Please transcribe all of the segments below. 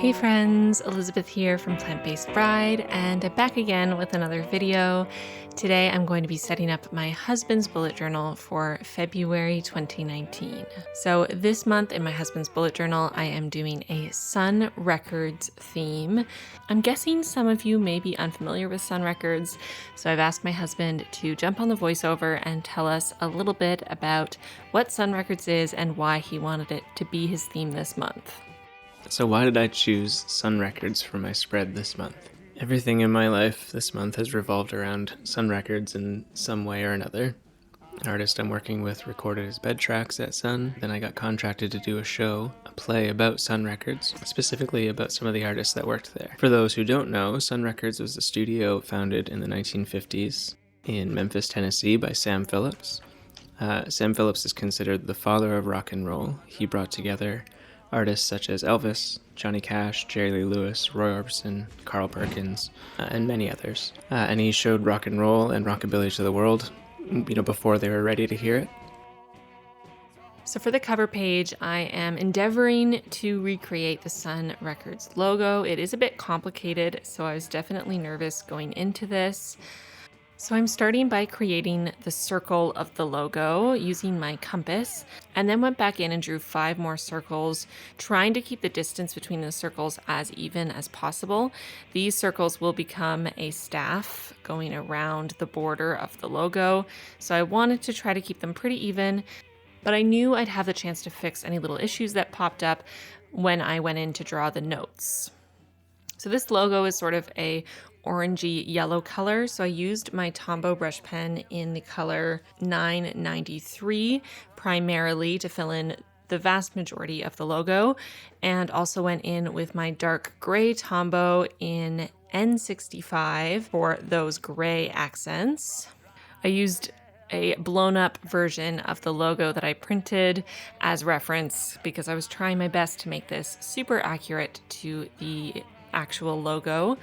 Hey friends, Elizabeth here from Plant-Based Bride, and I'm back again with another video. Today I'm going to be setting up my husband's bullet journal for February 2019. So this month in my husband's bullet journal, I am doing a Sun Records theme. I'm guessing some of you may be unfamiliar with Sun Records, so I've asked my husband to jump on the voiceover and tell us a little bit about what Sun Records is and why he wanted it to be his theme this month. So why did I choose Sun Records for my spread this month? Everything in my life this month has revolved around Sun Records in some way or another. An artist I'm working with recorded his bed tracks at Sun. Then I got contracted to do a play about Sun Records, specifically about some of the artists that worked there. For those who don't know, Sun Records was a studio founded in the 1950s in Memphis, Tennessee by Sam Phillips. Sam Phillips is considered the father of rock and roll. He brought together artists such as Elvis, Johnny Cash, Jerry Lee Lewis, Roy Orbison, Carl Perkins, and many others. And he showed rock and roll and rockabilly to the world, before they were ready to hear it. So for the cover page, I am endeavoring to recreate the Sun Records logo. It is a bit complicated, so I was definitely nervous going into this. So I'm starting by creating the circle of the logo using my compass, and then went back in and drew 5 more circles, trying to keep the distance between the circles as even as possible. These circles will become a staff going around the border of the logo, so I wanted to try to keep them pretty even, but I knew I'd have the chance to fix any little issues that popped up when I went in to draw the notes. So this logo is sort of a orangey yellow color, so I used my Tombow brush pen in the color 993 primarily to fill in the vast majority of the logo, and also went in with my dark gray Tombow in N65 for those gray accents. I used a blown up version of the logo that I printed as reference because I was trying my best to make this super accurate to the actual logo.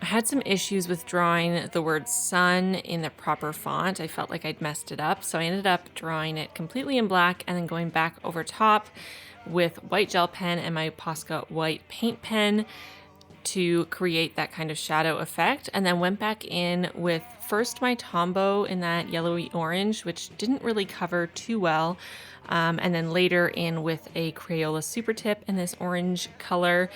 I had some issues with drawing the word sun in the proper font. I felt like I'd messed it up, so I ended up drawing it completely in black and then going back over top with white gel pen and my Posca white paint pen to create that kind of shadow effect, and then went back in with first my Tombow in that yellowy orange, which didn't really cover too well, and then later in with a Crayola Super Tip in this orange color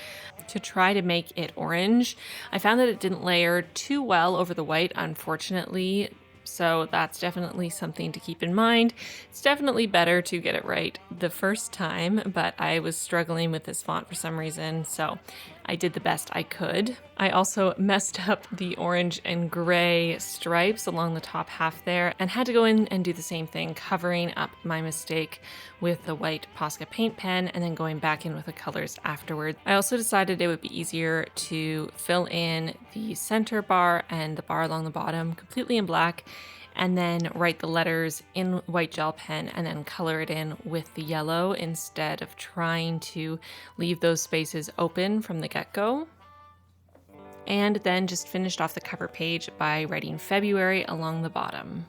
to try to make it orange. I found that it didn't layer too well over the white, unfortunately, so that's definitely something to keep in mind. It's definitely better to get it right the first time, but I was struggling with this font for some reason, so I did the best I could. I also messed up the orange and gray stripes along the top half there and had to go in and do the same thing, covering up my mistake with the white Posca paint pen and then going back in with the colors afterwards. I also decided it would be easier to fill in the center bar and the bar along the bottom completely in black, and then write the letters in white gel pen and then color it in with the yellow instead of trying to leave those spaces open from the get-go. And then just finished off the cover page by writing February along the bottom.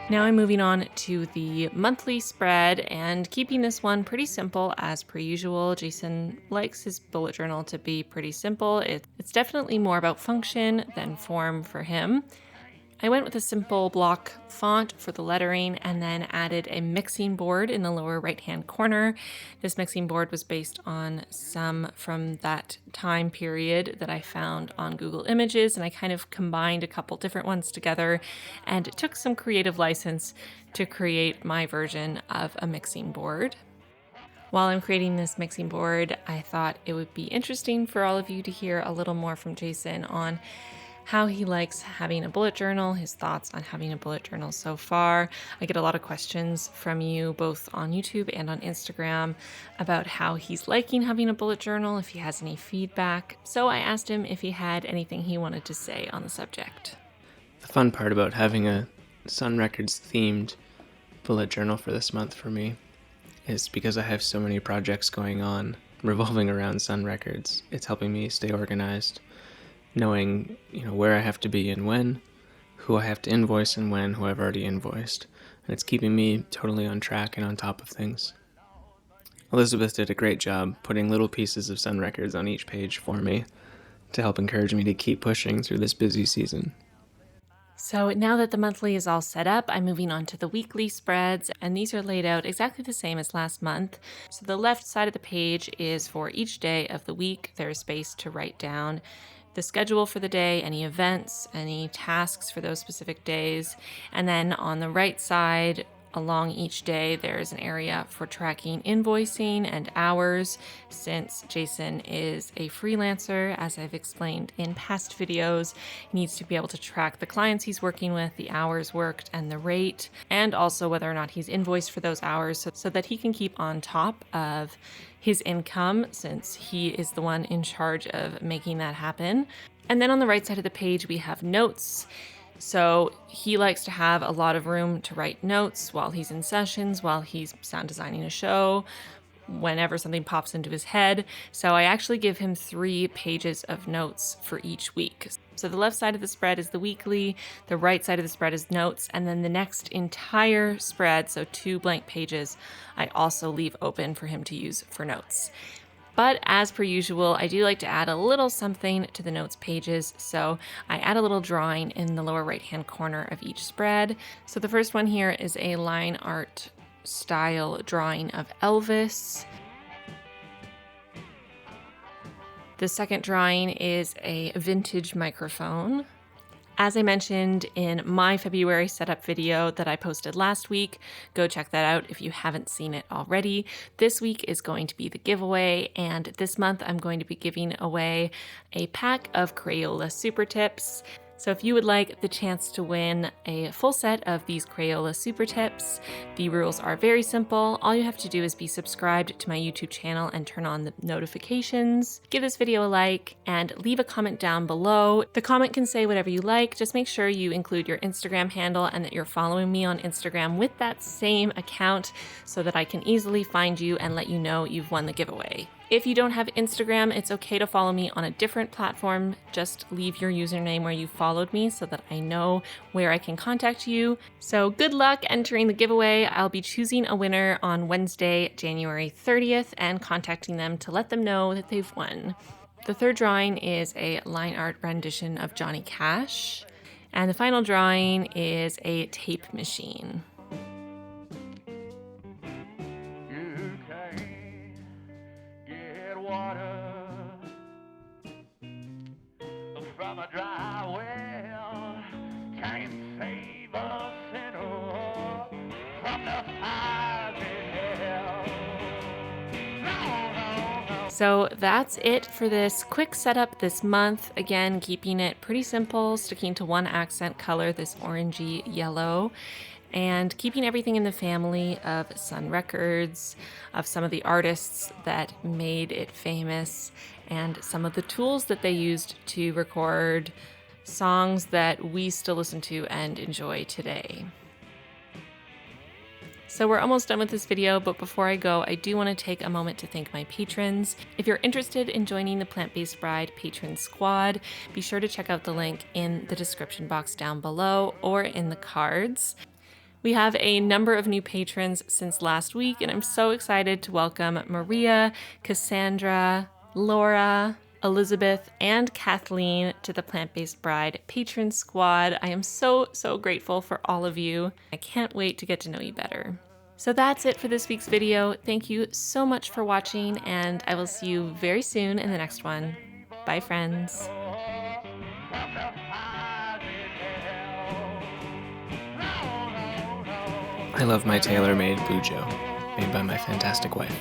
Now I'm moving on to the monthly spread and keeping this one pretty simple as per usual. Jason likes his bullet journal to be pretty simple. It's definitely more about function than form for him. I went with a simple block font for the lettering and then added a mixing board in the lower right-hand corner. This mixing board was based on some from that time period that I found on Google Images, and I kind of combined a couple different ones together, and it took some creative license to create my version of a mixing board. While I'm creating this mixing board, I thought it would be interesting for all of you to hear a little more from Jason on how he likes having a bullet journal, his thoughts on having a bullet journal so far. I get a lot of questions from you both on YouTube and on Instagram about how he's liking having a bullet journal, if he has any feedback. So I asked him if he had anything he wanted to say on the subject. The fun part about having a Sun Records themed bullet journal for this month for me is because I have so many projects going on revolving around Sun Records. It's helping me stay organized, knowing, where I have to be and when, who I have to invoice and when, who I've already invoiced. And it's keeping me totally on track and on top of things. Elizabeth did a great job putting little pieces of Sun Records on each page for me to help encourage me to keep pushing through this busy season. So now that the monthly is all set up, I'm moving on to the weekly spreads, and these are laid out exactly the same as last month. So the left side of the page is for each day of the week. There's space to write down the schedule for the day, any events, any tasks for those specific days. And then on the right side, along each day, there's an area for tracking invoicing and hours. Since Jason is a freelancer, as I've explained in past videos, he needs to be able to track the clients he's working with, the hours worked, and the rate, and also whether or not he's invoiced for those hours so that he can keep on top of his income, since he is the one in charge of making that happen. And then on the right side of the page, we have notes. So he likes to have a lot of room to write notes while he's in sessions, while he's sound designing a show, whenever something pops into his head. So I actually give him 3 pages of notes for each week. So the left side of the spread is the weekly, the right side of the spread is notes, and then the next entire spread, so 2 blank pages, I also leave open for him to use for notes. But as per usual, I do like to add a little something to the notes pages, so I add a little drawing in the lower right-hand corner of each spread. So the first one here is a line art style drawing of Elvis. The second drawing is a vintage microphone. As I mentioned in my February setup video that I posted last week, go check that out if you haven't seen it already. This week is going to be the giveaway, and this month I'm going to be giving away a pack of Crayola Super Tips. So if you would like the chance to win a full set of these Crayola Super Tips, the rules are very simple. All you have to do is be subscribed to my YouTube channel and turn on the notifications. Give this video a like and leave a comment down below. The comment can say whatever you like. Just make sure you include your Instagram handle and that you're following me on Instagram with that same account so that I can easily find you and let you know you've won the giveaway. If you don't have Instagram, it's okay to follow me on a different platform. Just leave your username where you followed me so that I know where I can contact you. So good luck entering the giveaway. I'll be choosing a winner on Wednesday, January 30th, and contacting them to let them know that they've won. The third drawing is a line art rendition of Johnny Cash. And the final drawing is a tape machine. From a dry well, can't save a sinner from the fires in hell. No. So that's it for this quick setup this month. Again, keeping it pretty simple, sticking to one accent color, this orangey yellow, and keeping everything in the family of Sun Records, of some of the artists that made it famous, and some of the tools that they used to record songs that we still listen to and enjoy today. So we're almost done with this video, but before I go, I do want to take a moment to thank my patrons. If you're interested in joining the Plant-Based Bride Patron Squad, be sure to check out the link in the description box down below or in the cards. We have a number of new patrons since last week, and I'm so excited to welcome Maria, Cassandra, Laura, Elizabeth, and Kathleen to the Plant-Based Bride Patron Squad. I am so grateful for all of you. I can't wait to get to know you better. So that's it for this week's video. Thank you so much for watching, and I will see you very soon in the next one. Bye, friends. I love my tailor-made BuJo, made by my fantastic wife.